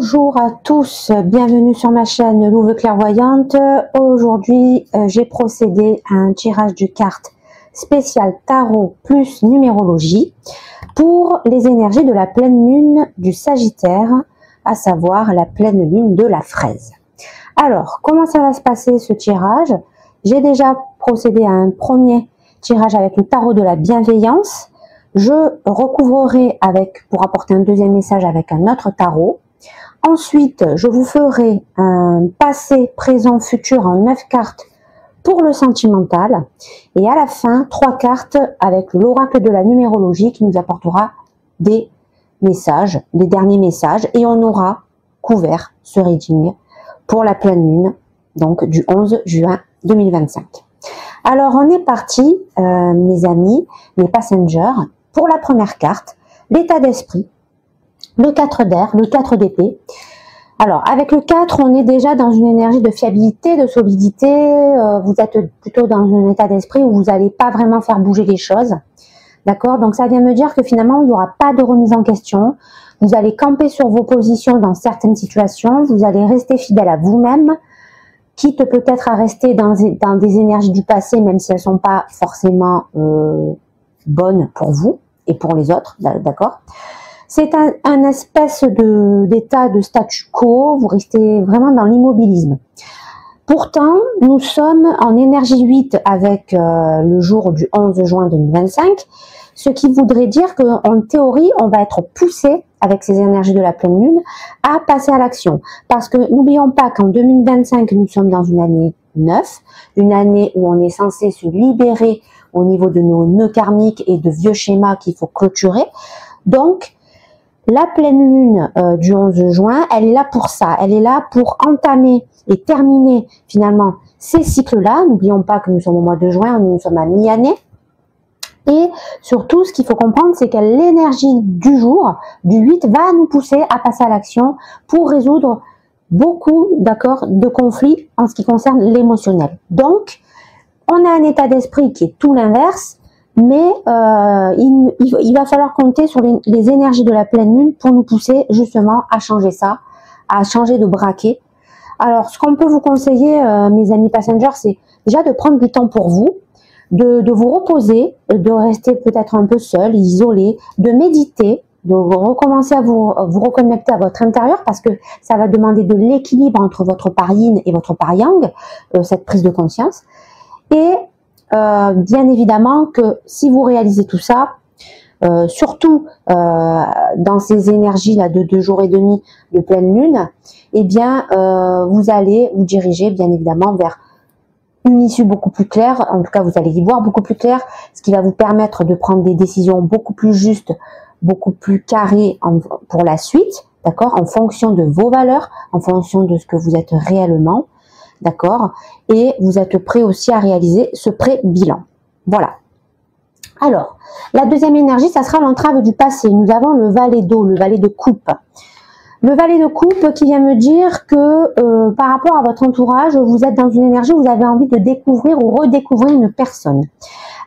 Bonjour à tous, bienvenue sur ma chaîne Louve Clairvoyante. Aujourd'hui, j'ai procédé à un tirage de cartes spécial tarot plus numérologie pour les énergies de la pleine lune du Sagittaire, à savoir la pleine lune de la fraise. Alors, comment ça va se passer ce tirage? J'ai déjà procédé à un premier tirage avec le tarot de la bienveillance. Je recouvrerai pour apporter un deuxième message avec un autre tarot. Ensuite, je vous ferai un passé, présent, futur en 9 cartes pour le sentimental. Et à la fin, 3 cartes avec l'oracle de la numérologie qui nous apportera des messages, des derniers messages. Et on aura couvert ce reading pour la pleine lune, donc du 11 juin 2025. Alors, on est parti, mes amis, mes passengers, pour la première carte, l'état d'esprit. Le 4 d'air, le 4 d'épée. Alors, avec le 4, on est déjà dans une énergie de fiabilité, de solidité. Vous êtes plutôt dans un état d'esprit où vous n'allez pas vraiment faire bouger les choses. D'accord? Donc, ça vient me dire que finalement, il n'y aura pas de remise en question. Vous allez camper sur vos positions dans certaines situations. Vous allez rester fidèle à vous-même, quitte peut-être à rester dans des énergies du passé, même si elles ne sont pas forcément bonnes pour vous et pour les autres. D'accord? C'est un espèce d'état de statu quo, vous restez vraiment dans l'immobilisme. Pourtant, nous sommes en énergie 8 avec le jour du 11 juin 2025, ce qui voudrait dire qu'en théorie, on va être poussé avec ces énergies de la pleine lune à passer à l'action. Parce que n'oublions pas qu'en 2025, nous sommes dans une année 9, une année où on est censé se libérer au niveau de nos nœuds karmiques et de vieux schémas qu'il faut clôturer. Donc, la pleine lune du 11 juin, elle est là pour ça. Elle est là pour entamer et terminer finalement ces cycles-là. N'oublions pas que nous sommes au mois de juin, nous sommes à mi-année. Et surtout, ce qu'il faut comprendre, c'est que l'énergie du jour, du 8, va nous pousser à passer à l'action pour résoudre beaucoup, d'accord, de conflits en ce qui concerne l'émotionnel. Donc, on a un état d'esprit qui est tout l'inverse. Mais il va falloir compter sur les énergies de la pleine lune pour nous pousser justement à changer ça, à changer de braquet. Alors, ce qu'on peut vous conseiller, mes amis passengers, c'est déjà de prendre du temps pour vous, de vous reposer, de rester peut-être un peu seul, isolé, de méditer, de recommencer à vous reconnecter à votre intérieur parce que ça va demander de l'équilibre entre votre par yin et votre par yang, cette prise de conscience. Et bien évidemment que si vous réalisez tout ça, surtout dans ces énergies-là de 2 jours et demi de pleine lune, eh bien, vous allez vous diriger bien évidemment vers une issue beaucoup plus claire. En tout cas, vous allez y voir beaucoup plus clair, ce qui va vous permettre de prendre des décisions beaucoup plus justes, beaucoup plus carrées pour la suite, d'accord, en fonction de vos valeurs, en fonction de ce que vous êtes réellement. D'accord? Et vous êtes prêt aussi à réaliser ce pré-bilan. Voilà. Alors, la deuxième énergie, ça sera l'entrave du passé. Nous avons le valet d'eau, le valet de coupe. Le valet de coupe qui vient me dire que par rapport à votre entourage, vous êtes dans une énergie où vous avez envie de découvrir ou redécouvrir une personne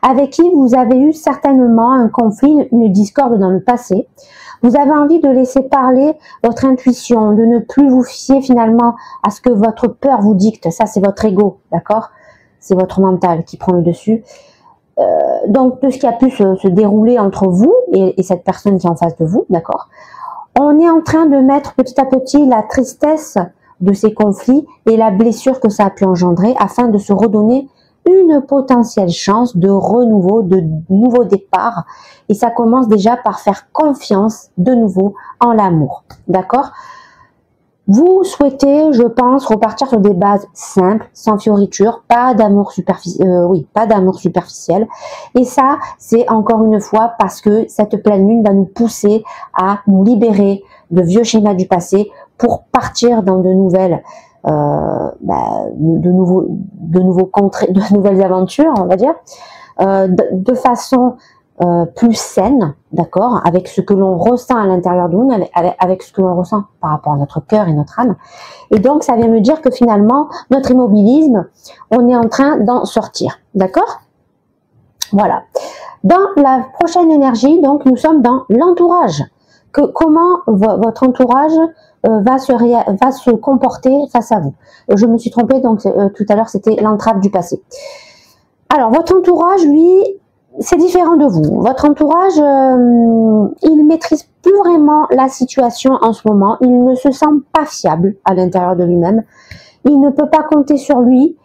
avec qui vous avez eu certainement un conflit, une discorde dans le passé. Vous avez envie de laisser parler votre intuition, de ne plus vous fier finalement à ce que votre peur vous dicte. Ça, c'est votre ego, d'accord? C'est votre mental qui prend le dessus. Donc, de ce qui a pu se dérouler entre vous et cette personne qui est en face de vous, d'accord? On est en train de mettre petit à petit la tristesse de ces conflits et la blessure que ça a pu engendrer afin de se redonner une potentielle chance de renouveau, de nouveau départ. Et ça commence déjà par faire confiance de nouveau en l'amour. D'accord? Vous souhaitez, je pense, repartir sur des bases simples, sans fioritures, pas d'amour superficiel. Et ça, c'est encore une fois parce que cette pleine lune va nous pousser à nous libérer de vieux schémas du passé pour partir dans de nouvelles de nouvelles aventures, on va dire, de façon plus saine, d'accord, avec ce que l'on ressent à l'intérieur de nous, avec ce que l'on ressent par rapport à notre cœur et notre âme. Et donc, ça vient me dire que finalement, notre immobilisme, on est en train d'en sortir, d'accord? Voilà. Dans la prochaine énergie, donc, nous sommes dans l'entourage. comment votre entourage va se comporter face à vous. Je me suis trompée, donc tout à l'heure c'était l'entrave du passé. Alors votre entourage, lui, c'est différent de vous. Votre entourage, il maîtrise plus vraiment la situation en ce moment. Il ne se sent pas fiable à l'intérieur de lui-même. Il ne peut pas compter sur lui.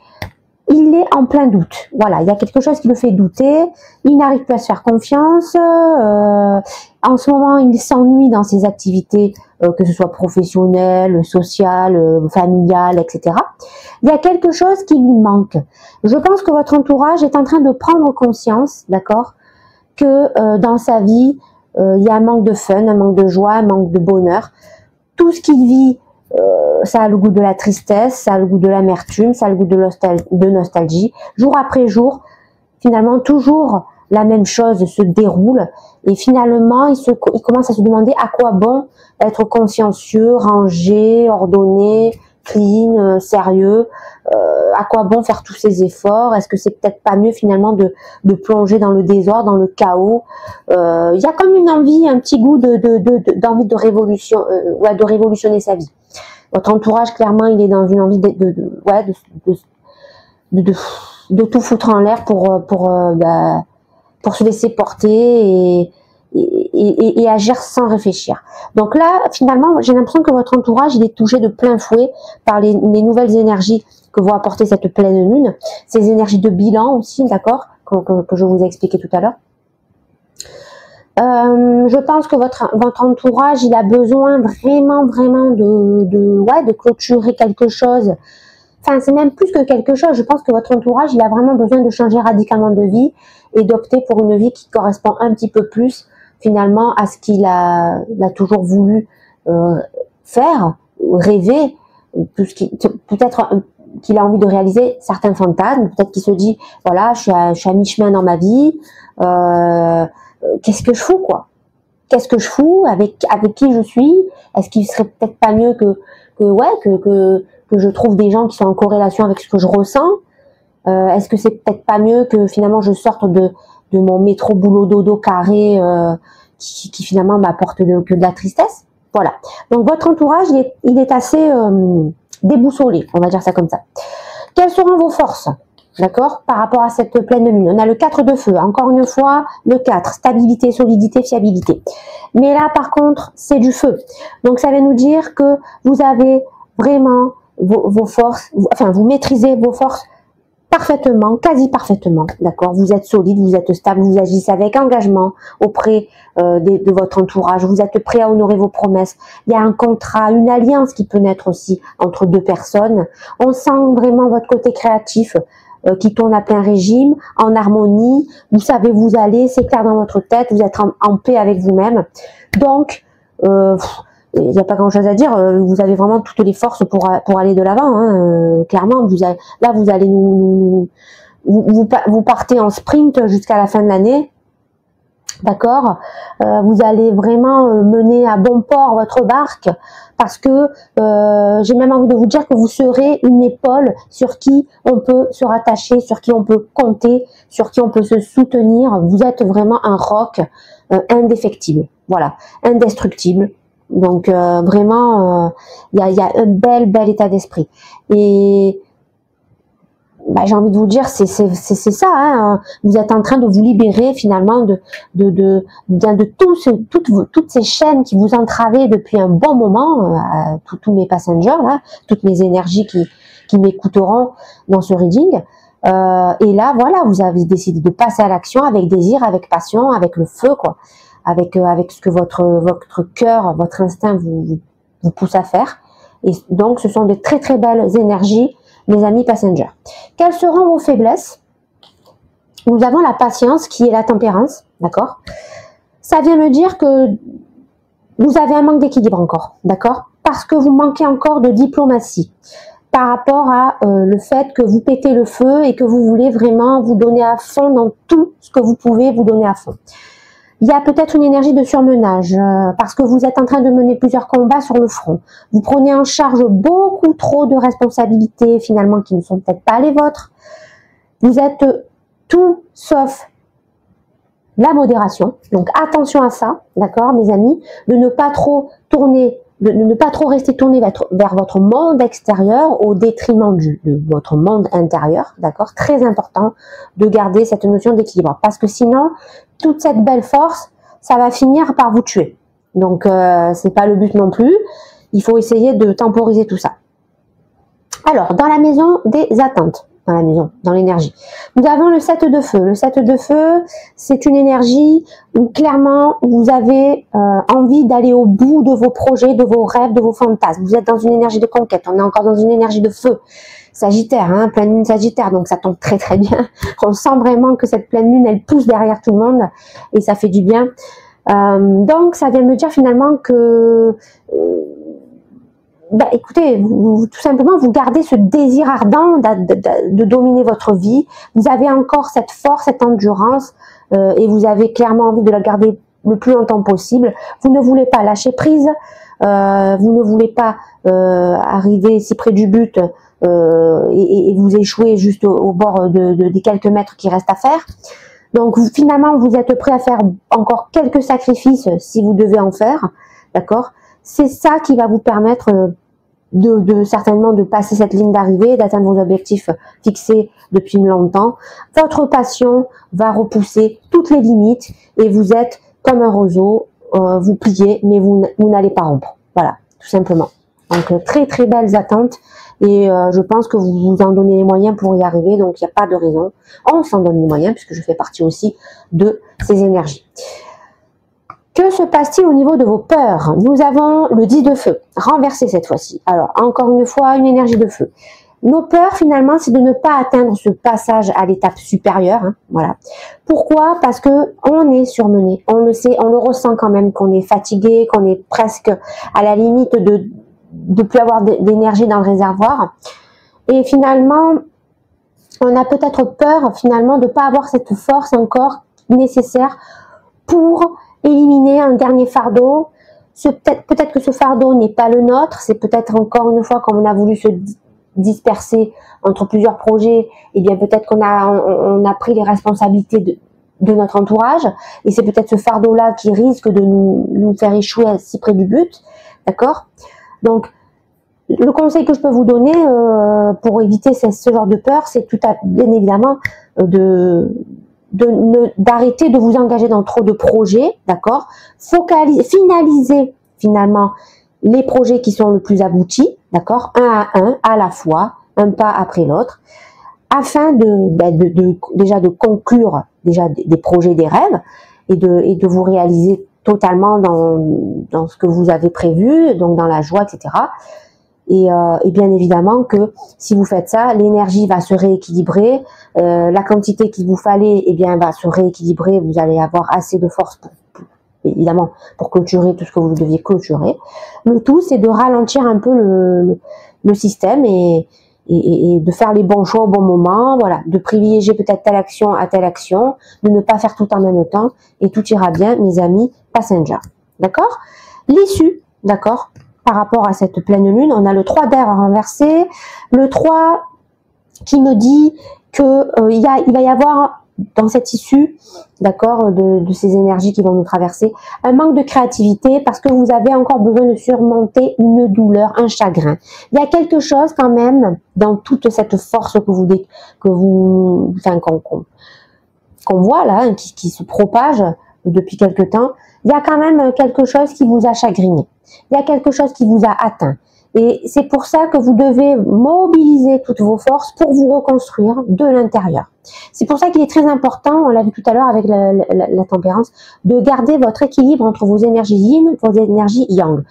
Il est en plein doute. Voilà, il y a quelque chose qui le fait douter. Il n'arrive plus à se faire confiance. En ce moment, il s'ennuie dans ses activités, que ce soit professionnelles, sociales, familiales, etc. Il y a quelque chose qui lui manque. Je pense que votre entourage est en train de prendre conscience, d'accord, que dans sa vie, il y a un manque de fun, un manque de joie, un manque de bonheur. Tout ce qu'il vit, ça a le goût de la tristesse, ça a le goût de l'amertume, ça a le goût de nostalgie. Jour après jour, finalement, toujours la même chose se déroule. Et finalement, il commence à se demander à quoi bon être consciencieux, rangé, ordonné, clean, sérieux. À quoi bon faire tous ces efforts? Est-ce que c'est peut-être pas mieux finalement de plonger dans le désordre, dans le chaos? Il y a comme une envie, un petit goût d'envie de révolution, ouais, de révolutionner sa vie. Votre entourage, clairement, il est dans une envie de tout foutre en l'air pour se laisser porter et agir sans réfléchir. Donc là, finalement, j'ai l'impression que votre entourage, il est touché de plein fouet par les nouvelles énergies que va apporter cette pleine lune, ces énergies de bilan aussi, d'accord, que je vous ai expliqué tout à l'heure. Je pense que votre entourage, il a besoin vraiment de clôturer quelque chose. Enfin, c'est même plus que quelque chose. Je pense que votre entourage, il a vraiment besoin de changer radicalement de vie et d'opter pour une vie qui correspond un petit peu plus finalement à ce qu'il a toujours voulu faire, rêver, peut-être qu'il a envie de réaliser certains fantasmes, peut-être qu'il se dit, voilà, je suis à mi-chemin dans ma vie, qu'est-ce que je fous, quoi? Qu'est-ce que je fous? Avec qui je suis? Est-ce qu'il serait peut-être pas mieux que je trouve des gens qui sont en corrélation avec ce que je ressens? Est-ce que c'est peut-être pas mieux que finalement je sorte de mon métro boulot dodo carré qui finalement m'apporte que de la tristesse? Voilà. Donc votre entourage, il est assez déboussolé, on va dire ça comme ça. Quelles seront vos forces? D'accord, par rapport à cette pleine lune. On a le 4 de feu, encore une fois, le 4, stabilité, solidité, fiabilité. Mais là, par contre, c'est du feu. Donc, ça veut nous dire que vous avez vraiment vos forces, enfin, vous maîtrisez vos forces parfaitement, quasi parfaitement, d'accord. Vous êtes solide, vous êtes stable, vous agissez avec engagement auprès de votre entourage, vous êtes prêt à honorer vos promesses. Il y a un contrat, une alliance qui peut naître aussi entre deux personnes. On sent vraiment votre côté créatif qui tourne à plein régime, en harmonie, vous savez où vous allez, c'est clair dans votre tête, vous êtes en paix avec vous-même. Donc, il n'y a pas grand-chose à dire, vous avez vraiment toutes les forces pour aller de l'avant. Hein. Clairement, vous allez vous partez en sprint jusqu'à la fin de l'année. D'accord, vous allez vraiment mener à bon port votre barque parce que j'ai même envie de vous dire que vous serez une épaule sur qui on peut se rattacher, sur qui on peut compter, sur qui on peut se soutenir. Vous êtes vraiment un roc indéfectible, voilà, indestructible. Donc vraiment, il y a un bel état d'esprit. Et bah, j'ai envie de vous dire, c'est ça. Hein. Vous êtes en train de vous libérer finalement de toutes ces chaînes qui vous entravaient depuis un bon moment, tous mes passengers là, toutes mes énergies qui m'écouteront dans ce reading. Et là, voilà, vous avez décidé de passer à l'action avec désir, avec passion, avec le feu, quoi, avec ce que votre cœur, votre instinct vous pousse à faire. Et donc, ce sont de très belles énergies. Mes amis passengers. Quelles seront vos faiblesses? Nous avons la patience qui est la tempérance, d'accord? Ça vient me dire que vous avez un manque d'équilibre encore, d'accord? Parce que vous manquez encore de diplomatie par rapport à le fait que vous pétez le feu et que vous voulez vraiment vous donner à fond dans tout ce que vous pouvez vous donner à fond. Il y a peut-être une énergie de surmenage parce que vous êtes en train de mener plusieurs combats sur le front. Vous prenez en charge beaucoup trop de responsabilités finalement qui ne sont peut-être pas les vôtres. Vous êtes tout sauf la modération. Donc attention à ça, d'accord mes amis, de ne pas trop tourner, de ne pas trop rester tourné vers votre monde extérieur au détriment de votre monde intérieur, d'accord. Très important de garder cette notion d'équilibre, parce que sinon, toute cette belle force, ça va finir par vous tuer. Donc c'est pas le but non plus, il faut essayer de temporiser tout ça. Alors, dans la maison des attentes, dans la maison, dans l'énergie, nous avons le 7 de feu. Le 7 de feu, c'est une énergie où clairement vous avez envie d'aller au bout de vos projets, de vos rêves, de vos fantasmes. Vous êtes dans une énergie de conquête, on est encore dans une énergie de feu. Sagittaire, hein, pleine lune Sagittaire, donc ça tombe très très bien. On sent vraiment que cette pleine lune, elle pousse derrière tout le monde et ça fait du bien. Donc ça vient me dire finalement que écoutez, tout simplement, vous gardez ce désir ardent de dominer votre vie. Vous avez encore cette force, cette endurance, et vous avez clairement envie de la garder le plus longtemps possible. Vous ne voulez pas lâcher prise, vous ne voulez pas arriver si près du but et vous échouer juste au bord des quelques mètres qui restent à faire. Donc finalement, vous êtes prêt à faire encore quelques sacrifices si vous devez en faire, d'accord? C'est ça qui va vous permettre certainement de passer cette ligne d'arrivée, d'atteindre vos objectifs fixés depuis longtemps. Votre passion va repousser toutes les limites et vous êtes comme un roseau, vous pliez, mais vous n'allez pas rompre. Voilà, tout simplement. Donc très très belles attentes et je pense que vous vous en donnez les moyens pour y arriver, donc il n'y a pas de raison. On s'en donne les moyens puisque je fais partie aussi de ces énergies. Que se passe-t-il au niveau de vos peurs? Nous avons le 10 de feu, renversé cette fois-ci. Alors, encore une fois, une énergie de feu. Nos peurs, finalement, c'est de ne pas atteindre ce passage à l'étape supérieure. Hein, voilà. Pourquoi? Parce que on est surmené. On le sait, on le ressent quand même, qu'on est fatigué, qu'on est presque à la limite de plus avoir d'énergie dans le réservoir. Et finalement, on a peut-être peur, finalement, de ne pas avoir cette force encore nécessaire pour éliminer un dernier fardeau. Peut-être que ce fardeau n'est pas le nôtre, c'est peut-être encore une fois comme on a voulu se disperser entre plusieurs projets, et bien peut-être qu'on a pris les responsabilités de notre entourage, et c'est peut-être ce fardeau-là qui risque de nous faire échouer si près du but, d'accord? Donc, le conseil que je peux vous donner pour éviter ce genre de peur, c'est bien évidemment d'arrêter de vous engager dans trop de projets, d'accord? Finaliser finalement les projets qui sont le plus aboutis, d'accord? Un à la fois, un pas après l'autre, afin déjà de conclure déjà des projets, des rêves, et de vous réaliser totalement dans ce que vous avez prévu, donc dans la joie, etc. Et bien évidemment que si vous faites ça, l'énergie va se rééquilibrer, la quantité qu'il vous fallait va se rééquilibrer, vous allez avoir assez de force évidemment pour clôturer tout ce que vous deviez clôturer. Le tout, c'est de ralentir un peu le système et de faire les bons choix au bon moment, voilà, de privilégier peut-être telle action à telle action, de ne pas faire tout en même temps, et tout ira bien, mes amis passengers. D'accord? L'issue, d'accord? Par rapport à cette pleine lune, on a le 3 d'air renversé, le 3 qui me dit que il va y avoir dans cette issue, d'accord, de ces énergies qui vont nous traverser, un manque de créativité parce que vous avez encore besoin de surmonter une douleur, un chagrin. Il y a quelque chose quand même dans toute cette force qu'on voit là, hein, qui se propage depuis quelque temps. Il y a quand même quelque chose qui vous a chagriné. Il y a quelque chose qui vous a atteint. Et c'est pour ça que vous devez mobiliser toutes vos forces pour vous reconstruire de l'intérieur. C'est pour ça qu'il est très important, on l'a vu tout à l'heure avec la tempérance, de garder votre équilibre entre vos énergies yin et vos énergies yang.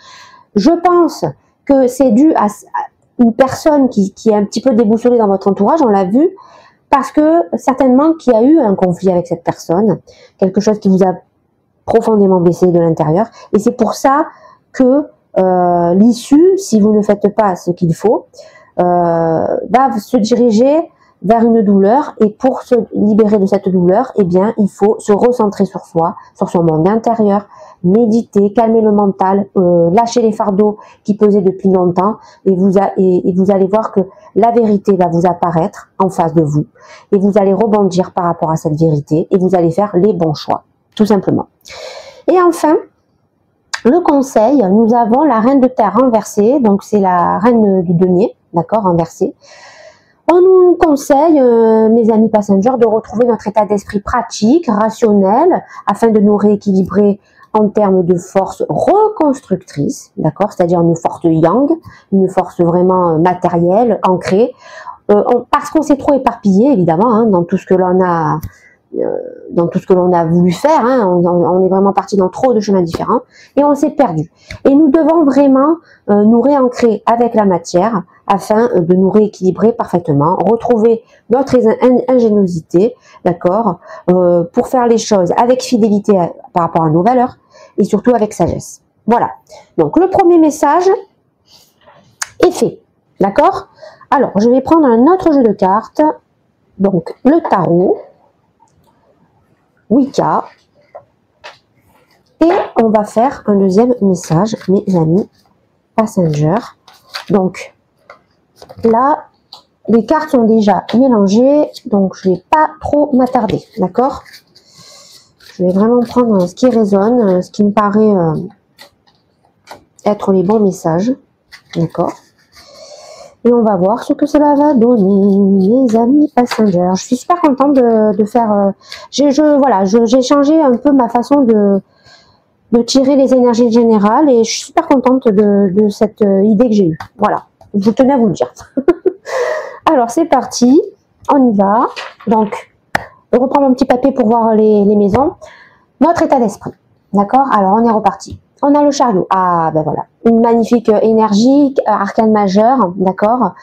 Je pense que c'est dû à une personne qui est un petit peu déboussolée dans votre entourage, on l'a vu, parce que certainement qu'il y a eu un conflit avec cette personne, quelque chose qui vous a profondément blessé de l'intérieur. Et c'est pour ça que l'issue, si vous ne faites pas ce qu'il faut, va se diriger vers une douleur, et pour se libérer de cette douleur, eh bien, il faut se recentrer sur soi, sur son monde intérieur, méditer, calmer le mental, lâcher les fardeaux qui pesaient depuis longtemps, et vous allez voir que la vérité va vous apparaître en face de vous, et vous allez rebondir par rapport à cette vérité, et vous allez faire les bons choix. tout simplement. Et enfin, le conseil, nous avons la reine de terre renversée, donc c'est la reine du denier, d'accord, renversée. On nous conseille, mes amis passengers, de retrouver notre état d'esprit pratique, rationnel, afin de nous rééquilibrer en termes de force reconstructrice, d'accord, c'est-à-dire une force yang, une force vraiment matérielle, ancrée, parce qu'on s'est trop éparpillé, évidemment, hein, dans tout ce que l'on a, voulu faire, hein, on est vraiment parti dans trop de chemins différents et on s'est perdu. Et nous devons vraiment nous réancrer avec la matière afin de nous rééquilibrer parfaitement, retrouver notre ingéniosité, d'accord, pour faire les choses avec fidélité par rapport à nos valeurs et surtout avec sagesse. Voilà. Donc le premier message est fait, d'accord. Alors je vais prendre un autre jeu de cartes, donc le tarot. Wicca, et on va faire un deuxième message, mes amis passengers. Donc là, les cartes sont déjà mélangées, donc je ne vais pas trop m'attarder, d'accord? Je vais vraiment prendre ce qui résonne, ce qui me paraît être les bons messages, d'accord? Et on va voir ce que cela va donner, mes amis passengers. Je suis super contente de faire... j'ai changé un peu ma façon de tirer les énergies générales et je suis super contente de cette idée que j'ai eue. Voilà, je tenais à vous le dire. Alors c'est parti, on y va. Donc, je reprends mon petit papier pour voir les maisons. Notre état d'esprit, d'accord? Alors on est reparti. On a le chariot. Ah, ben voilà. Une magnifique énergie, arcane majeur, d'accord.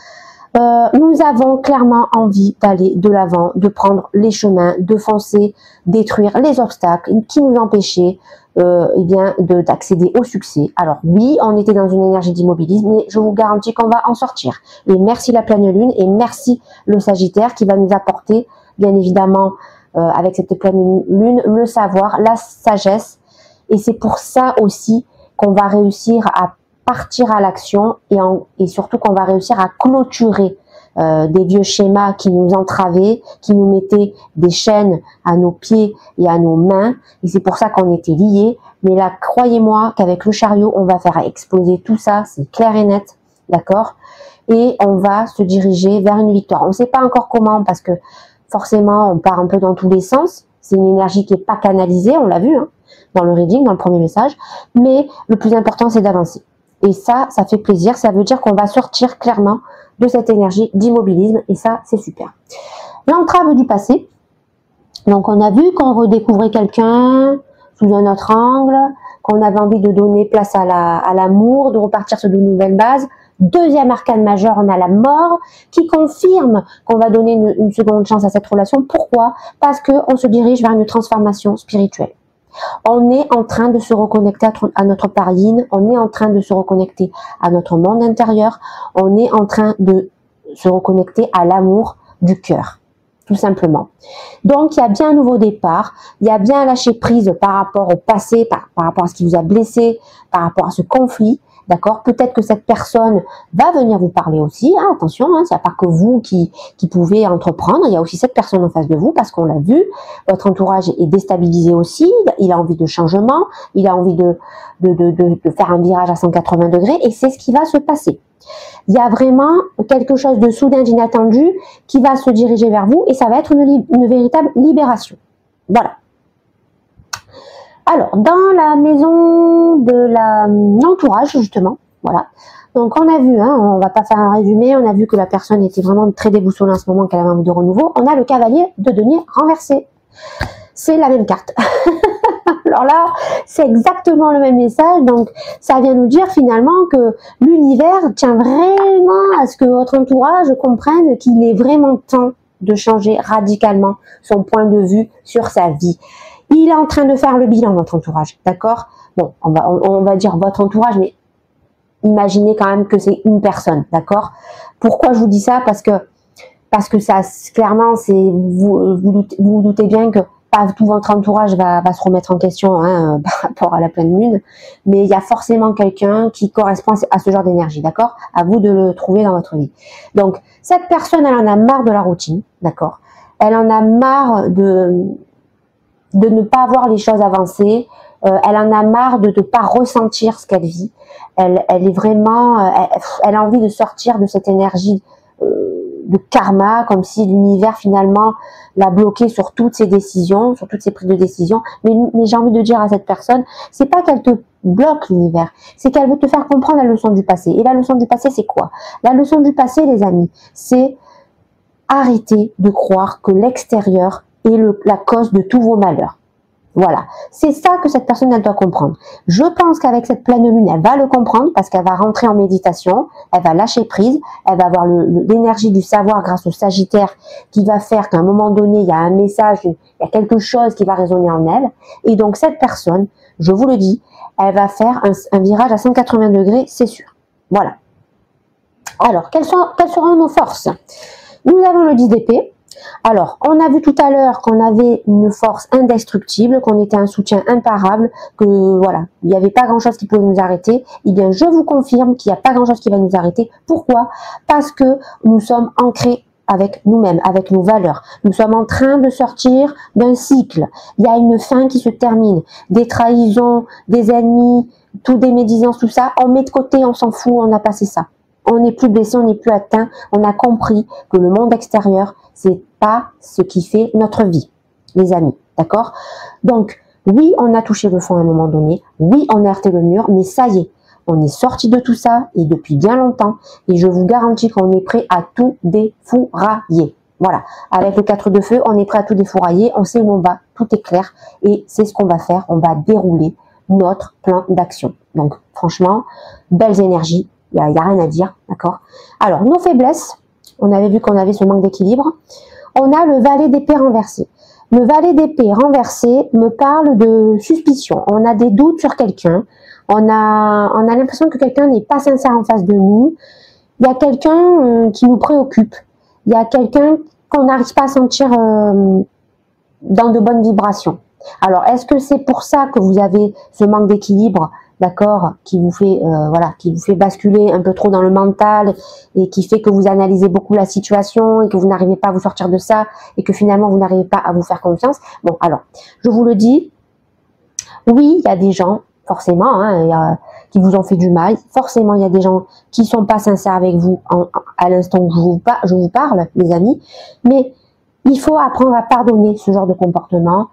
Nous avons clairement envie d'aller de l'avant, de prendre les chemins, de foncer, détruire les obstacles qui nous empêchaient d'accéder au succès. Alors oui, on était dans une énergie d'immobilisme, mais je vous garantis qu'on va en sortir. Et merci la pleine lune et merci le Sagittaire qui va nous apporter, bien évidemment, avec cette pleine lune, le savoir, la sagesse. Et c'est pour ça aussi qu'on va réussir à partir à l'action et surtout qu'on va réussir à clôturer des vieux schémas qui nous entravaient, qui nous mettaient des chaînes à nos pieds et à nos mains. Et c'est pour ça qu'on était liés. Mais là, croyez-moi qu'avec le chariot, on va faire exploser tout ça. C'est clair et net, d'accord? Et on va se diriger vers une victoire. On ne sait pas encore comment parce que forcément, on part un peu dans tous les sens. C'est une énergie qui n'est pas canalisée, on l'a vu, hein, dans le reading, dans le premier message. Mais le plus important, c'est d'avancer. Et ça fait plaisir. Ça veut dire qu'on va sortir clairement de cette énergie d'immobilisme. Et ça, c'est super. L'entrave du passé. Donc, on a vu qu'on redécouvrait quelqu'un sous un autre angle, qu'on avait envie de donner place à l'amour, de repartir sur de nouvelles bases. Deuxième arcane majeur, on a la mort qui confirme qu'on va donner une seconde chance à cette relation. Pourquoi? Parce qu'on se dirige vers une transformation spirituelle. On est en train de se reconnecter à notre part yin, on est en train de se reconnecter à notre monde intérieur, on est en train de se reconnecter à l'amour du cœur, tout simplement. Donc, il y a bien un nouveau départ, il y a bien un lâcher prise par rapport au passé, par rapport à ce qui vous a blessé, par rapport à ce conflit. D'accord? Peut-être que cette personne va venir vous parler aussi. Hein, attention, hein, c'est pas que vous qui pouvez entreprendre. Il y a aussi cette personne en face de vous parce qu'on l'a vu. Votre entourage est déstabilisé aussi. Il a envie de changement. Il a envie de faire un virage à 180 degrés et c'est ce qui va se passer. Il y a vraiment quelque chose de soudain, d'inattendu qui va se diriger vers vous et ça va être une véritable libération. Voilà. Alors, dans la maison de l'entourage, justement, voilà. Donc, on a vu, hein, on va pas faire un résumé, on a vu que la personne était vraiment très déboussolée en ce moment, qu'elle avait envie de renouveau. On a le cavalier de denier renversé. C'est la même carte. Alors là, c'est exactement le même message. Donc, ça vient nous dire finalement que l'univers tient vraiment à ce que votre entourage comprenne qu'il est vraiment temps de changer radicalement son point de vue sur sa vie. Il est en train de faire le bilan, votre entourage, d'accord? Bon, on va dire votre entourage, mais imaginez quand même que c'est une personne, d'accord? Pourquoi je vous dis ça? Parce que ça, clairement, vous doutez bien que pas tout votre entourage va se remettre en question hein, par rapport à la pleine lune, mais il y a forcément quelqu'un qui correspond à ce genre d'énergie, d'accord? À vous de le trouver dans votre vie. Donc, cette personne, elle en a marre de la routine, d'accord? Elle en a marre de ne pas voir les choses avancer. Elle en a marre de ne pas ressentir ce qu'elle vit. Elle est vraiment, elle a envie de sortir de cette énergie de karma, comme si l'univers finalement l'a bloqué sur toutes ses décisions, sur toutes ses prises de décision. Mais j'ai envie de dire à cette personne, c'est pas qu'elle te bloque l'univers, c'est qu'elle veut te faire comprendre la leçon du passé. Et la leçon du passé, c'est quoi? La leçon du passé, les amis, c'est arrêter de croire que l'extérieur est la cause de tous vos malheurs. Voilà, c'est ça que cette personne elle doit comprendre. Je pense qu'avec cette pleine lune, elle va le comprendre parce qu'elle va rentrer en méditation, elle va lâcher prise, elle va avoir l'énergie du savoir grâce au Sagittaire qui va faire qu'à un moment donné, il y a un message, il y a quelque chose qui va résonner en elle. Et donc cette personne, je vous le dis, elle va faire un virage à 180 degrés, c'est sûr. Voilà. Alors, quelles seront nos forces? Nous avons le 10 d'épée. Alors, on a vu tout à l'heure qu'on avait une force indestructible, qu'on était un soutien imparable, que voilà, il n'y avait pas grand-chose qui pouvait nous arrêter. Eh bien, je vous confirme qu'il n'y a pas grand-chose qui va nous arrêter. Pourquoi? Parce que nous sommes ancrés avec nous-mêmes, avec nos valeurs. Nous sommes en train de sortir d'un cycle. Il y a une fin qui se termine. Des trahisons, des ennemis, tout des médisances, tout ça, on met de côté, on s'en fout, on a passé ça. On n'est plus blessé, on n'est plus atteint. On a compris que le monde extérieur, c'est pas ce qui fait notre vie, les amis, d'accord? Donc, oui, on a touché le fond à un moment donné. Oui, on a heurté le mur, mais ça y est, on est sorti de tout ça et depuis bien longtemps. Et je vous garantis qu'on est prêt à tout défourailler. Voilà, avec le 4 de feu, on est prêt à tout défourailler. On sait où on va, tout est clair et c'est ce qu'on va faire. On va dérouler notre plan d'action. Donc, franchement, belles énergies. Il n'y a rien à dire, d'accord? Alors, nos faiblesses, on avait vu qu'on avait ce manque d'équilibre. On a le valet d'épée renversé. Le valet d'épée renversé me parle de suspicion. On a des doutes sur quelqu'un. On a l'impression que quelqu'un n'est pas sincère en face de nous. Il y a quelqu'un qui nous préoccupe. Il y a quelqu'un qu'on n'arrive pas à sentir dans de bonnes vibrations. Alors, est-ce que c'est pour ça que vous avez ce manque d'équilibre, d'accord, qui vous fait voilà, qui vous fait basculer un peu trop dans le mental et qui fait que vous analysez beaucoup la situation et que vous n'arrivez pas à vous sortir de ça et que finalement vous n'arrivez pas à vous faire confiance? Bon, alors, je vous le dis, oui, il y a des gens, forcément, hein, qui vous ont fait du mal. Forcément, il y a des gens qui sont pas sincères avec vous à l'instant où je vous parle, les amis. Mais il faut apprendre à pardonner ce genre de comportement.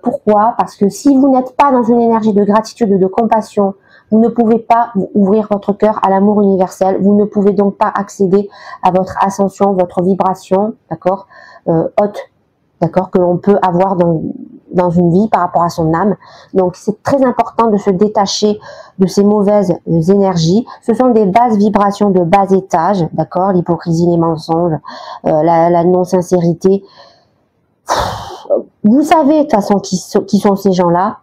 Pourquoi? Parce que si vous n'êtes pas dans une énergie de gratitude et de compassion, vous ne pouvez pas ouvrir votre cœur à l'amour universel. Vous ne pouvez donc pas accéder à votre ascension, votre vibration, d'accord, haute, d'accord, que l'on peut avoir dans une vie par rapport à son âme. Donc, c'est très important de se détacher de ces mauvaises énergies. Ce sont des basses vibrations de bas étage, d'accord, l'hypocrisie, les mensonges, la non-sincérité. Vous savez de toute façon qui sont ces gens-là.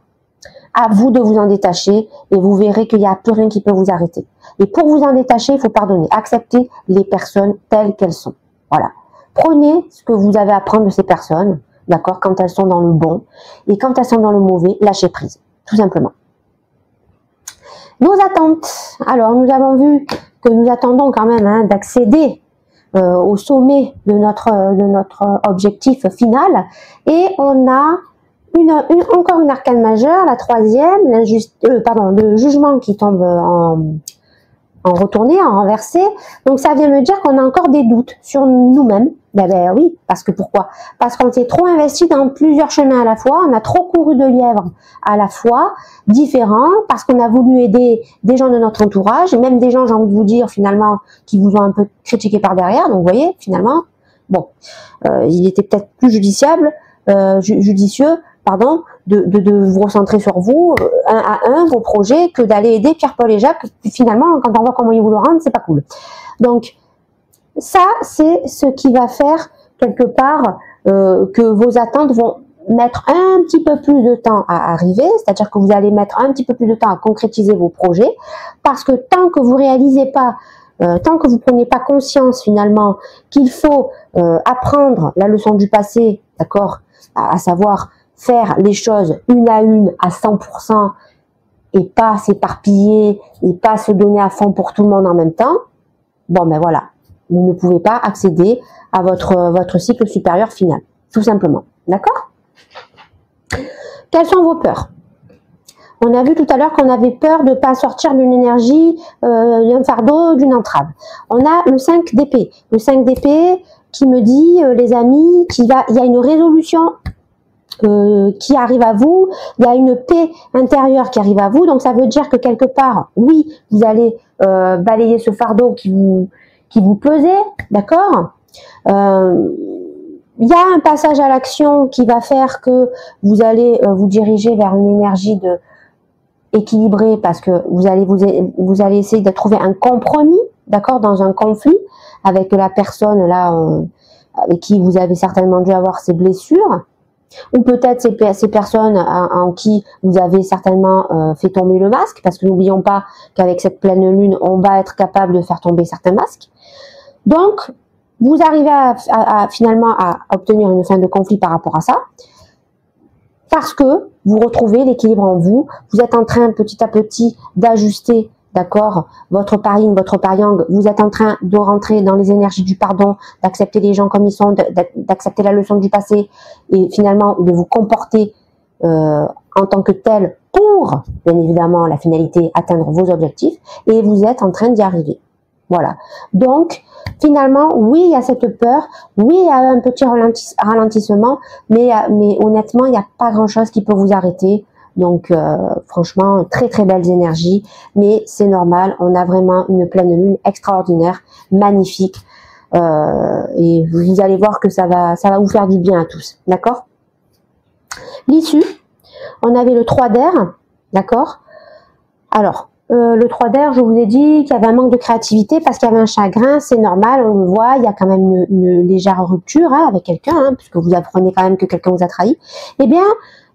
À vous de vous en détacher et vous verrez qu'il n'y a plus rien qui peut vous arrêter. Et pour vous en détacher, il faut pardonner. Accepter les personnes telles qu'elles sont. Voilà. Prenez ce que vous avez à prendre de ces personnes, d'accord, quand elles sont dans le bon. Et quand elles sont dans le mauvais, lâchez prise. Tout simplement. Nos attentes. Alors, nous avons vu que nous attendons quand même d'accéder au sommet de notre objectif final. Et on a encore une arcane majeure, la troisième, le jugement qui tombe en retourné, en renversé. Donc ça vient me dire qu'on a encore des doutes sur nous-mêmes. Ben oui, parce que pourquoi? Parce qu'on s'est trop investi dans plusieurs chemins à la fois, on a trop couru de lièvres à la fois, différents, parce qu'on a voulu aider des gens de notre entourage, même des gens, j'ai envie de vous dire, finalement, qui vous ont un peu critiqué par derrière. Donc vous voyez, finalement, bon, il était peut-être plus judicieux, de vous recentrer sur vous, un à un, vos projets, que d'aller aider Pierre, Paul et Jacques. Finalement, quand on voit comment ils vous le rendent, c'est pas cool. Donc, ça, c'est ce qui va faire, quelque part, que vos attentes vont mettre un petit peu plus de temps à arriver, c'est-à-dire que vous allez mettre un petit peu plus de temps à concrétiser vos projets, parce que tant que vous réalisez pas, tant que vous prenez pas conscience, finalement, qu'il faut apprendre la leçon du passé, d'accord, à savoir faire les choses une à 100% et pas s'éparpiller et pas se donner à fond pour tout le monde en même temps, bon ben voilà, vous ne pouvez pas accéder à votre cycle supérieur final, tout simplement, d'accord? Quelles sont vos peurs? On a vu tout à l'heure qu'on avait peur de ne pas sortir d'une énergie, d'un fardeau, d'une entrave. On a le 5 d'épée. Le 5 d'épée qui me dit, les amis, il y a une résolution qui arrive à vous, il y a une paix intérieure qui arrive à vous. Donc ça veut dire que quelque part, oui, vous allez balayer ce fardeau qui vous pesait, d'accord? Il y a un passage à l'action qui va faire que vous allez vous diriger vers une énergie équilibrée parce que vous allez essayer de trouver un compromis, d'accord, dans un conflit avec la personne là avec qui vous avez certainement dû avoir ces blessures, ou peut-être ces personnes en qui vous avez certainement fait tomber le masque, parce que n'oublions pas qu'avec cette pleine lune, on va être capable de faire tomber certains masques. Donc, vous arrivez finalement à obtenir une fin de conflit par rapport à ça, parce que vous retrouvez l'équilibre en vous, vous êtes en train petit à petit d'ajuster, d'accord, votre parine, votre pariang, vous êtes en train de rentrer dans les énergies du pardon, d'accepter les gens comme ils sont, d'accepter la leçon du passé et finalement de vous comporter en tant que tel pour, bien évidemment, la finalité, atteindre vos objectifs, et vous êtes en train d'y arriver. Voilà. Donc, finalement, oui, il y a cette peur, oui, il y a un petit ralentissement, mais honnêtement, il n'y a pas grand-chose qui peut vous arrêter. Donc, franchement, très très belles énergies, mais c'est normal, on a vraiment une pleine lune extraordinaire, magnifique, et vous allez voir que ça va vous faire du bien à tous, d'accord? L'issue, on avait le 3 d'air, d'accord? Alors, le 3 d'air, je vous ai dit qu'il y avait un manque de créativité parce qu'il y avait un chagrin, c'est normal, on le voit, il y a quand même une légère rupture avec quelqu'un, puisque vous apprenez quand même que quelqu'un vous a trahi. Eh bien,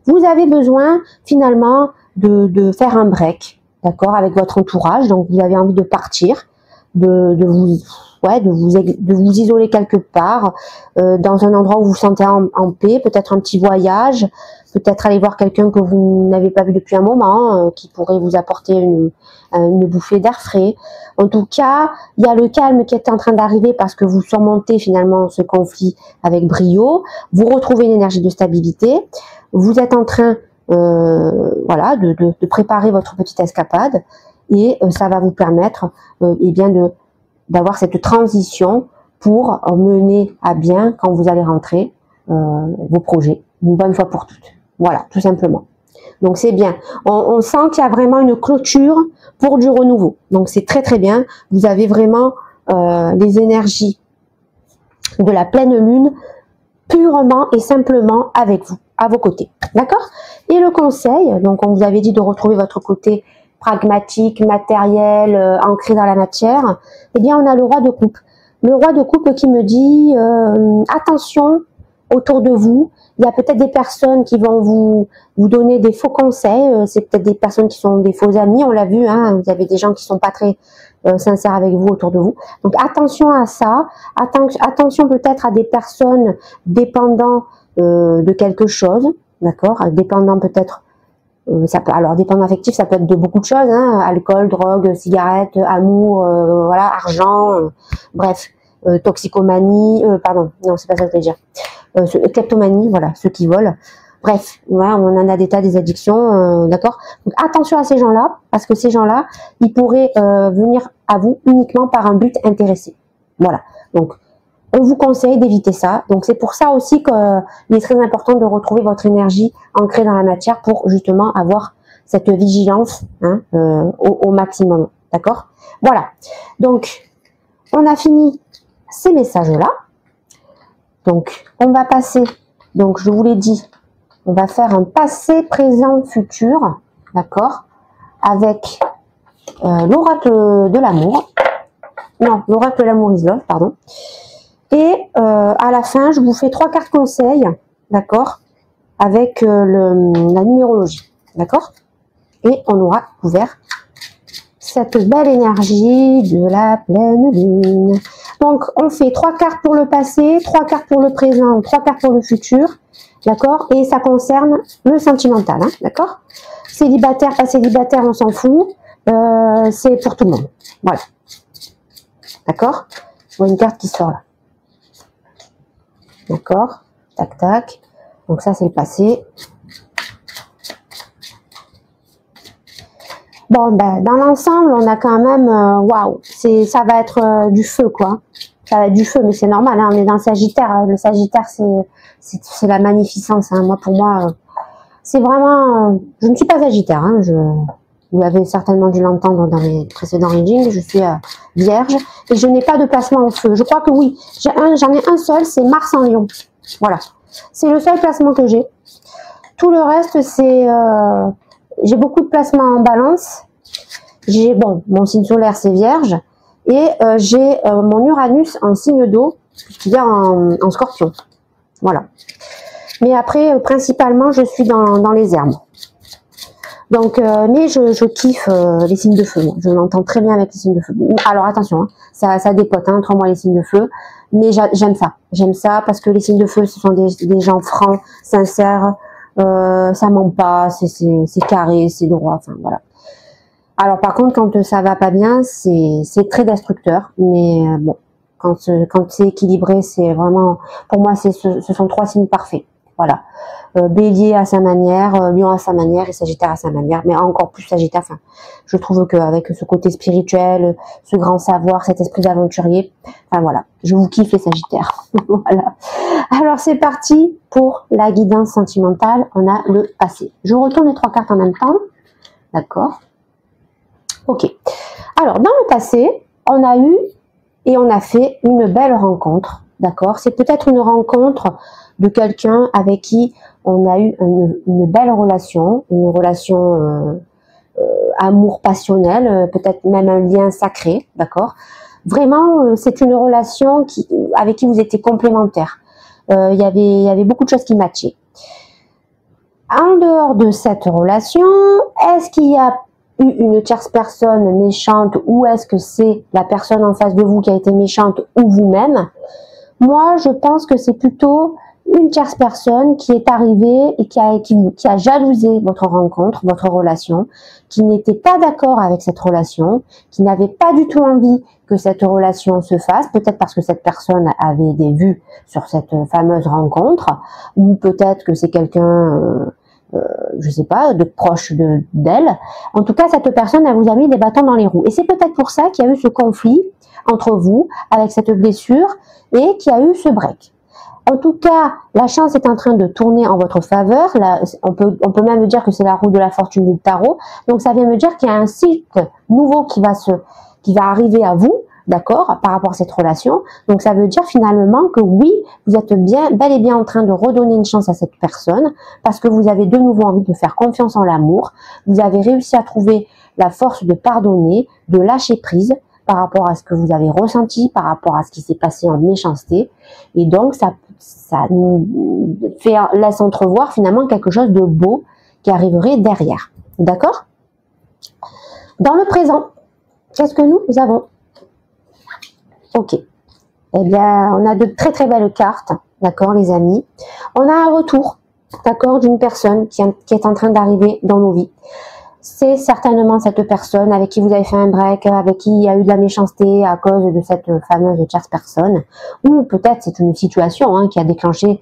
vous avez besoin finalement de faire un break, d'accord, avec votre entourage. Donc, vous avez envie de partir, de vous isoler quelque part, dans un endroit où vous vous sentez en paix, peut-être un petit voyage, peut-être aller voir quelqu'un que vous n'avez pas vu depuis un moment, qui pourrait vous apporter une bouffée d'air frais. En tout cas, il y a le calme qui est en train d'arriver parce que vous surmontez finalement ce conflit avec brio, vous retrouvez une énergie de stabilité, vous êtes en train voilà, de préparer votre petite escapade, et ça va vous permettre eh bien d'avoir cette transition pour mener à bien, quand vous allez rentrer, vos projets, une bonne fois pour toutes. Voilà, tout simplement. Donc c'est bien. On sent qu'il y a vraiment une clôture pour du renouveau. Donc c'est très très bien. Vous avez vraiment les énergies de la pleine lune purement et simplement avec vous, à vos côtés. D'accord? Et le conseil, donc on vous avait dit de retrouver votre côté pragmatique, matériel, ancré dans la matière. Eh bien, on a le roi de coupe. Le roi de coupe qui me dit attention autour de vous. Il y a peut-être des personnes qui vont vous donner des faux conseils. C'est peut-être des personnes qui sont des faux amis. On l'a vu, hein, vous avez des gens qui sont pas très sincères avec vous autour de vous. Donc attention à ça. Attention peut-être à des personnes dépendant de quelque chose, d'accord, dépendant peut-être. Alors dépendant affectif, ça peut être de beaucoup de choses, hein, alcool, drogue, cigarettes, amour, voilà, argent, bref, toxicomanie, pardon, non c'est pas ça que je voulais dire, kleptomanie, voilà, ceux qui volent. Bref, voilà, on en a des tas, des addictions, d'accord. Donc attention à ces gens-là, parce que ces gens-là, ils pourraient venir à vous uniquement par un but intéressé. Voilà. Donc on vous conseille d'éviter ça. Donc c'est pour ça aussi qu'il est très important de retrouver votre énergie ancrée dans la matière pour justement avoir cette vigilance, hein, au maximum. D'accord? Voilà. Donc on a fini ces messages-là. Donc on va passer, donc je vous l'ai dit, on va faire un passé, présent, futur. D'accord? Avec l'oracle de l'amour. Non, l'oracle de l'amour is love, pardon. Et à la fin, je vous fais 3 cartes conseils, d'accord, avec la numérologie, d'accord. Et on aura couvert cette belle énergie de la pleine lune. Donc, on fait 3 cartes pour le passé, 3 cartes pour le présent, 3 cartes pour le futur, d'accord. Et ça concerne le sentimental, hein, d'accord. Célibataire, pas célibataire, on s'en fout. C'est pour tout le monde. Voilà. D'accord. Je vois une carte qui sort là. D'accord, tac tac. Donc ça c'est le passé. Bon, ben, dans l'ensemble, on a quand même, waouh, ça va être du feu, quoi. Ça va être du feu, mais c'est normal, hein, on est dans le Sagittaire. Hein. Le Sagittaire, c'est la magnificence. Hein. Moi, pour moi, c'est vraiment... Je ne suis pas Sagittaire, hein, vous avez certainement dû l'entendre dans mes précédents readings, je suis Vierge, et je n'ai pas de placement en feu. Je crois que oui, j'en ai un seul, c'est Mars en Lion. Voilà, c'est le seul placement que j'ai. Tout le reste, c'est... j'ai beaucoup de placements en Balance. J'ai, bon, mon signe solaire, c'est Vierge. Et j'ai mon Uranus en signe d'eau, c'est-à-dire en Scorpion. Voilà. Mais après, principalement, je suis dans les herbes. Donc, mais je kiffe les signes de feu. Moi. Je m'entends très bien avec les signes de feu. Alors attention, hein, ça dépote hein, entre moi les signes de feu. Mais j'aime ça. J'aime ça parce que les signes de feu, ce sont des gens francs, sincères. Ça ment pas, c'est carré, c'est droit. Enfin voilà. Alors par contre, quand ça va pas bien, c'est très destructeur. Mais bon, quand c'est équilibré, c'est vraiment, pour moi, ce sont 3 signes parfaits. Voilà. Bélier à sa manière, Lion à sa manière et Sagittaire à sa manière, mais encore plus Sagittaire. Enfin, je trouve qu'avec ce côté spirituel, ce grand savoir, cet esprit d'aventurier, enfin voilà, je vous kiffe les Sagittaires. Voilà. Alors c'est parti pour la guidance sentimentale. On a le passé. Je retourne les 3 cartes en même temps. D'accord. Ok. Alors dans le passé, on a eu et on a fait une belle rencontre. D'accord. C'est peut-être une rencontre de quelqu'un avec qui on a eu une belle relation, une relation amour passionnel, peut-être même un lien sacré, d'accord. Vraiment, c'est une relation avec qui vous étiez complémentaires. Il y avait beaucoup de choses qui matchaient. En dehors de cette relation, est-ce qu'il y a eu une tierce personne méchante ou est-ce que c'est la personne en face de vous qui a été méchante ou vous-même? Moi, je pense que c'est plutôt une tierce personne qui est arrivée et qui a jalousé votre rencontre, votre relation, qui n'était pas d'accord avec cette relation, qui n'avait pas du tout envie que cette relation se fasse, peut-être parce que cette personne avait des vues sur cette fameuse rencontre, ou peut-être que c'est quelqu'un, je sais pas, de proche d'elle. En tout cas, cette personne, elle vous a mis des bâtons dans les roues. Et c'est peut-être pour ça qu'il y a eu ce conflit entre vous, avec cette blessure, et qu'il y a eu ce break. En tout cas, la chance est en train de tourner en votre faveur. Là, on peut même dire que c'est la roue de la fortune du tarot. Donc, ça vient me dire qu'il y a un cycle nouveau qui va arriver à vous, d'accord, par rapport à cette relation. Donc, ça veut dire finalement que oui, vous êtes bel et bien en train de redonner une chance à cette personne parce que vous avez de nouveau envie de faire confiance en l'amour. Vous avez réussi à trouver la force de pardonner, de lâcher prise par rapport à ce que vous avez ressenti, par rapport à ce qui s'est passé en méchanceté. Et donc, ça nous laisse entrevoir finalement quelque chose de beau qui arriverait derrière. D'accord? Dans le présent, qu'est-ce que nous avons? Ok. Eh bien, on a de très très belles cartes. D'accord, les amis? On a un retour, d'accord, d'une personne qui est en train d'arriver dans nos vies. C'est certainement cette personne avec qui vous avez fait un break, avec qui il y a eu de la méchanceté à cause de cette fameuse tierce personne, ou peut-être c'est une situation hein, qui a déclenché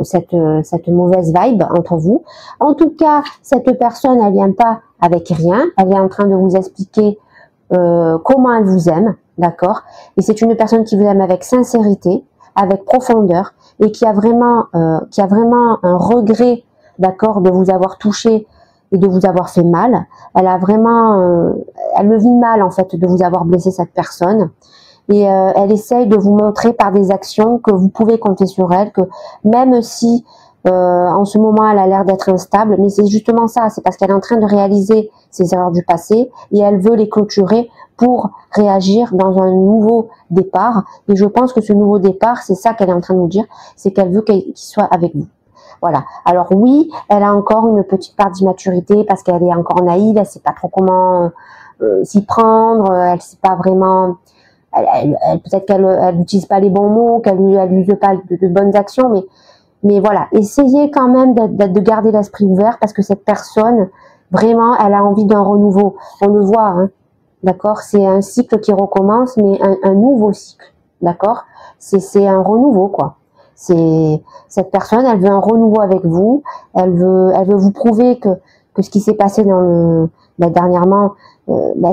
cette mauvaise vibe entre vous. En tout cas, cette personne, elle vient pas avec rien, elle est en train de vous expliquer comment elle vous aime, d'accord? Et c'est une personne qui vous aime avec sincérité, avec profondeur, et qui a vraiment un regret, d'accord, de vous avoir touché et de vous avoir fait mal. Elle a vraiment, elle le vit mal en fait de vous avoir blessé cette personne. Et elle essaye de vous montrer par des actions que vous pouvez compter sur elle, que même si en ce moment elle a l'air d'être instable, mais c'est justement ça, c'est parce qu'elle est en train de réaliser ses erreurs du passé et elle veut les clôturer pour réagir dans un nouveau départ. Et je pense que ce nouveau départ, c'est ça qu'elle est en train de nous dire, c'est qu'elle veut qu'il soit avec vous. Voilà. Alors oui, elle a encore une petite part d'immaturité parce qu'elle est encore naïve, elle sait pas trop comment s'y prendre, elle sait pas vraiment, peut-être qu'elle n'utilise pas les bons mots, qu'elle n'use pas de bonnes actions, mais voilà, essayez quand même de garder l'esprit ouvert parce que cette personne, vraiment, elle a envie d'un renouveau. On le voit, hein, d'accord? C'est un cycle qui recommence, mais un nouveau cycle, d'accord? C'est un renouveau, quoi. Cette personne, elle veut un renouveau avec vous, elle veut vous prouver que ce qui s'est passé dans le dernièrement,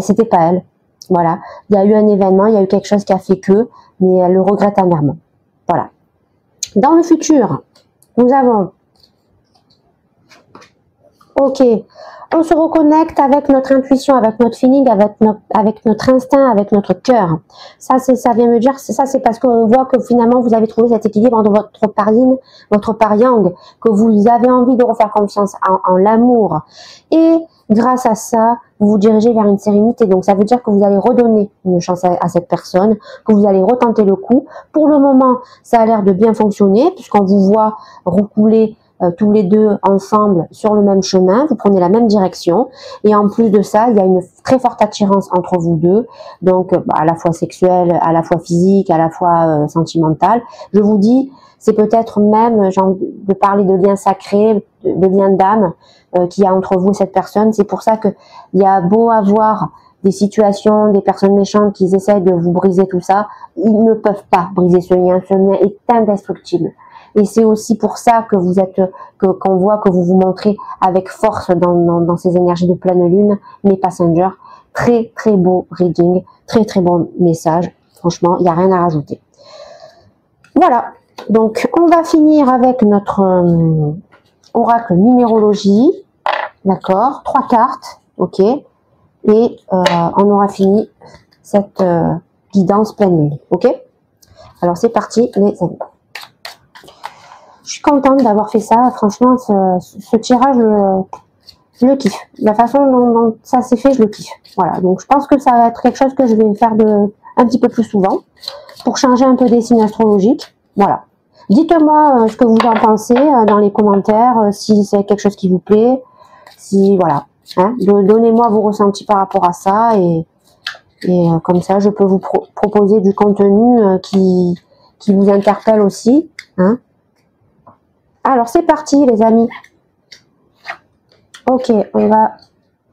c'était pas elle. Voilà, il y a eu un événement, il y a eu quelque chose qui a fait que, mais elle le regrette amèrement. Voilà. Dans le futur, nous avons, ok, on se reconnecte avec notre intuition, avec notre feeling, avec notre instinct, avec notre cœur. Ça vient me dire, ça c'est parce qu'on voit que finalement vous avez trouvé cet équilibre entre votre part yin, votre part yang, que vous avez envie de refaire confiance en l'amour. Et grâce à ça, vous vous dirigez vers une sérénité. Donc ça veut dire que vous allez redonner une chance à cette personne, que vous allez retenter le coup. Pour le moment, ça a l'air de bien fonctionner, puisqu'on vous voit recouler tous les deux ensemble sur le même chemin, vous prenez la même direction, et en plus de ça, il y a une très forte attirance entre vous deux, donc à la fois sexuelle, à la fois physique, à la fois sentimentale. Je vous dis, c'est peut-être même, j'ai envie de parler de lien sacré, de lien d'âme qu'il y a entre vous et cette personne. C'est pour ça que il y a beau avoir des situations, des personnes méchantes qui essaient de vous briser tout ça, ils ne peuvent pas briser ce lien est indestructible. Et c'est aussi pour ça que vous êtes, qu'on voit que vous vous montrez avec force dans ces énergies de pleine lune, mes passengers. Très très beau reading, très très bon message. Franchement, il n'y a rien à rajouter. Voilà. Donc, on va finir avec notre oracle numérologie. D'accord, 3 cartes, ok. Et on aura fini cette guidance pleine lune, ok. Alors c'est parti les amis. Je suis contente d'avoir fait ça. Franchement, ce tirage, je le kiffe. La façon dont ça s'est fait, je le kiffe. Voilà. Donc, je pense que ça va être quelque chose que je vais faire un petit peu plus souvent pour changer un peu des signes astrologiques. Voilà. Dites-moi ce que vous en pensez dans les commentaires, si c'est quelque chose qui vous plaît, si voilà. Hein, donnez-moi vos ressentis par rapport à ça et comme ça, je peux vous proposer du contenu qui vous interpelle aussi. Hein. Alors, c'est parti, les amis. Ok, on va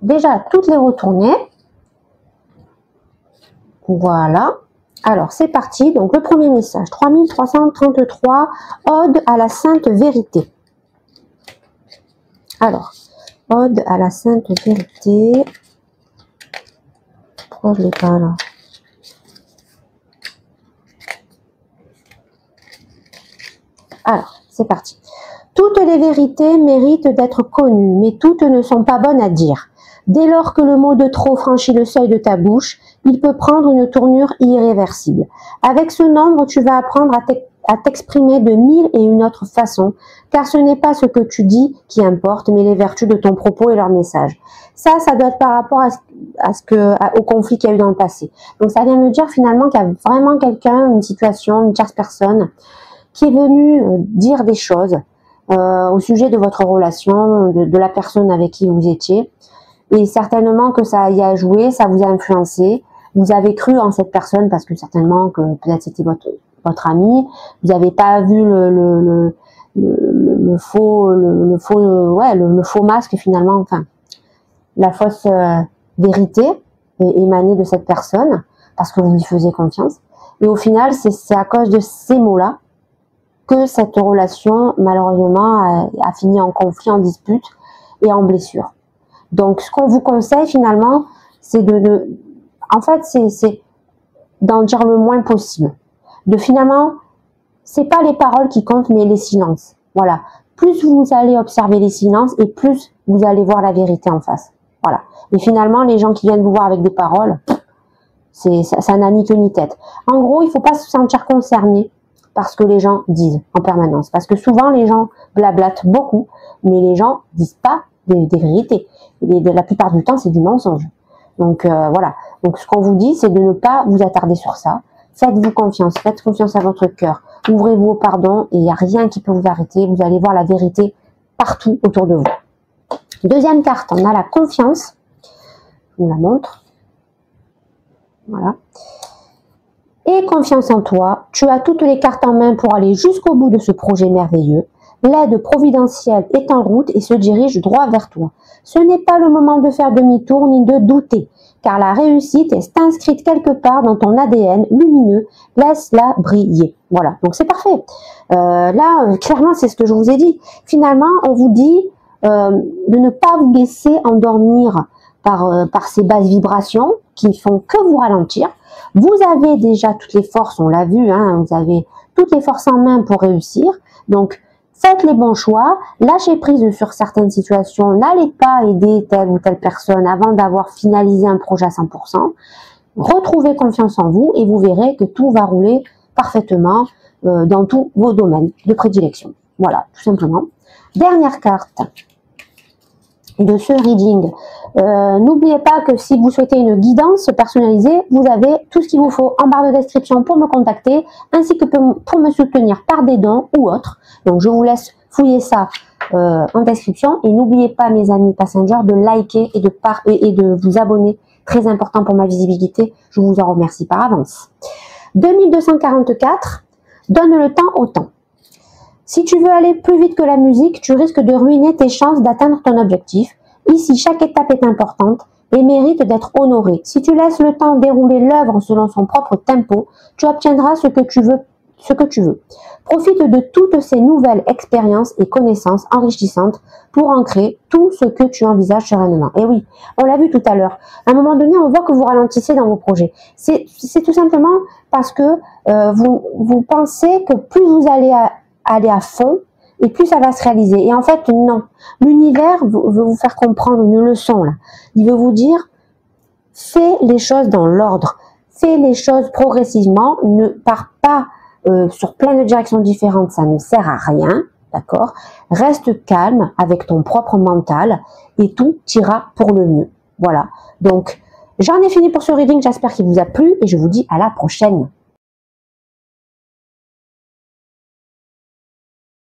déjà toutes les retourner. Voilà. Alors, c'est parti. Donc, le premier message. 3333, Ode à la Sainte Vérité. Alors, Ode à la Sainte Vérité. Pourquoi je ne l'ai pas là? Alors, c'est parti. Toutes les vérités méritent d'être connues, mais toutes ne sont pas bonnes à dire. Dès lors que le mot de trop franchit le seuil de ta bouche, il peut prendre une tournure irréversible. Avec ce nombre, tu vas apprendre à t'exprimer de 1001 autres façons, car ce n'est pas ce que tu dis qui importe, mais les vertus de ton propos et leur message. Ça doit être par rapport au conflit qu'il y a eu dans le passé. Donc ça vient me dire finalement qu'il y a vraiment quelqu'un, une situation, une tierce personne, qui est venue dire des choses au sujet de votre relation, de la personne avec qui vous étiez. Et certainement que ça y a joué, ça vous a influencé. Vous avez cru en cette personne parce que certainement que peut-être c'était votre ami. Vous n'avez pas vu le faux masque finalement, enfin la fausse vérité émanée de cette personne parce que vous lui faisiez confiance. Et au final, c'est à cause de ces mots-là que cette relation, malheureusement, a fini en conflit, en dispute et en blessure. Donc, ce qu'on vous conseille, finalement, c'est en fait, c'est d'en dire le moins possible. Finalement, c'est pas les paroles qui comptent, mais les silences. Voilà. Plus vous allez observer les silences et plus vous allez voir la vérité en face. Voilà. Et finalement, les gens qui viennent vous voir avec des paroles, ça n'a ni queue ni tête. En gros, il faut pas se sentir concerné parce que les gens disent en permanence. Parce que souvent, les gens blablatent beaucoup, mais les gens disent pas des vérités. La plupart du temps, c'est du mensonge. Donc, voilà. Donc, ce qu'on vous dit, c'est de ne pas vous attarder sur ça. Faites-vous confiance. Faites confiance à votre cœur. Ouvrez-vous au pardon et il n'y a rien qui peut vous arrêter. Vous allez voir la vérité partout autour de vous. Deuxième carte, on a la confiance. Je vous la montre. Voilà. Et confiance en toi, tu as toutes les cartes en main pour aller jusqu'au bout de ce projet merveilleux. L'aide providentielle est en route et se dirige droit vers toi. Ce n'est pas le moment de faire demi-tour ni de douter, car la réussite est inscrite quelque part dans ton ADN lumineux. Laisse-la briller. Voilà, donc c'est parfait. Là, clairement, c'est ce que je vous ai dit. Finalement, on vous dit, de ne pas vous laisser endormir par ces basses vibrations qui font que vous ralentir. Vous avez déjà toutes les forces, on l'a vu, hein, vous avez toutes les forces en main pour réussir. Donc, faites les bons choix, lâchez prise sur certaines situations, n'allez pas aider telle ou telle personne avant d'avoir finalisé un projet à 100%. Retrouvez confiance en vous et vous verrez que tout va rouler parfaitement dans tous vos domaines de prédilection. Voilà, tout simplement. Dernière carte de ce reading. N'oubliez pas que si vous souhaitez une guidance personnalisée, vous avez tout ce qu'il vous faut en barre de description pour me contacter, ainsi que pour me soutenir par des dons ou autres. Donc je vous laisse fouiller ça en description. Et n'oubliez pas, mes amis passengers, de liker et de vous abonner. Très important pour ma visibilité. Je vous en remercie par avance. 2244, donne le temps au temps. Si tu veux aller plus vite que la musique, tu risques de ruiner tes chances d'atteindre ton objectif. Ici, chaque étape est importante et mérite d'être honorée. Si tu laisses le temps dérouler l'œuvre selon son propre tempo, tu obtiendras ce que tu veux. Profite de toutes ces nouvelles expériences et connaissances enrichissantes pour ancrer tout ce que tu envisages sereinement. Et oui, on l'a vu tout à l'heure. À un moment donné, on voit que vous ralentissez dans vos projets. C'est tout simplement parce que vous pensez que plus vous allez aller à fond, et plus ça va se réaliser. Et en fait, non. L'univers veut vous faire comprendre une leçon, là. Il veut vous dire, fais les choses dans l'ordre. Fais les choses progressivement. Ne pars pas sur plein de directions différentes. Ça ne sert à rien. D'accord? Reste calme avec ton propre mental et tout ira pour le mieux. Voilà. Donc, j'en ai fini pour ce reading. J'espère qu'il vous a plu et je vous dis à la prochaine.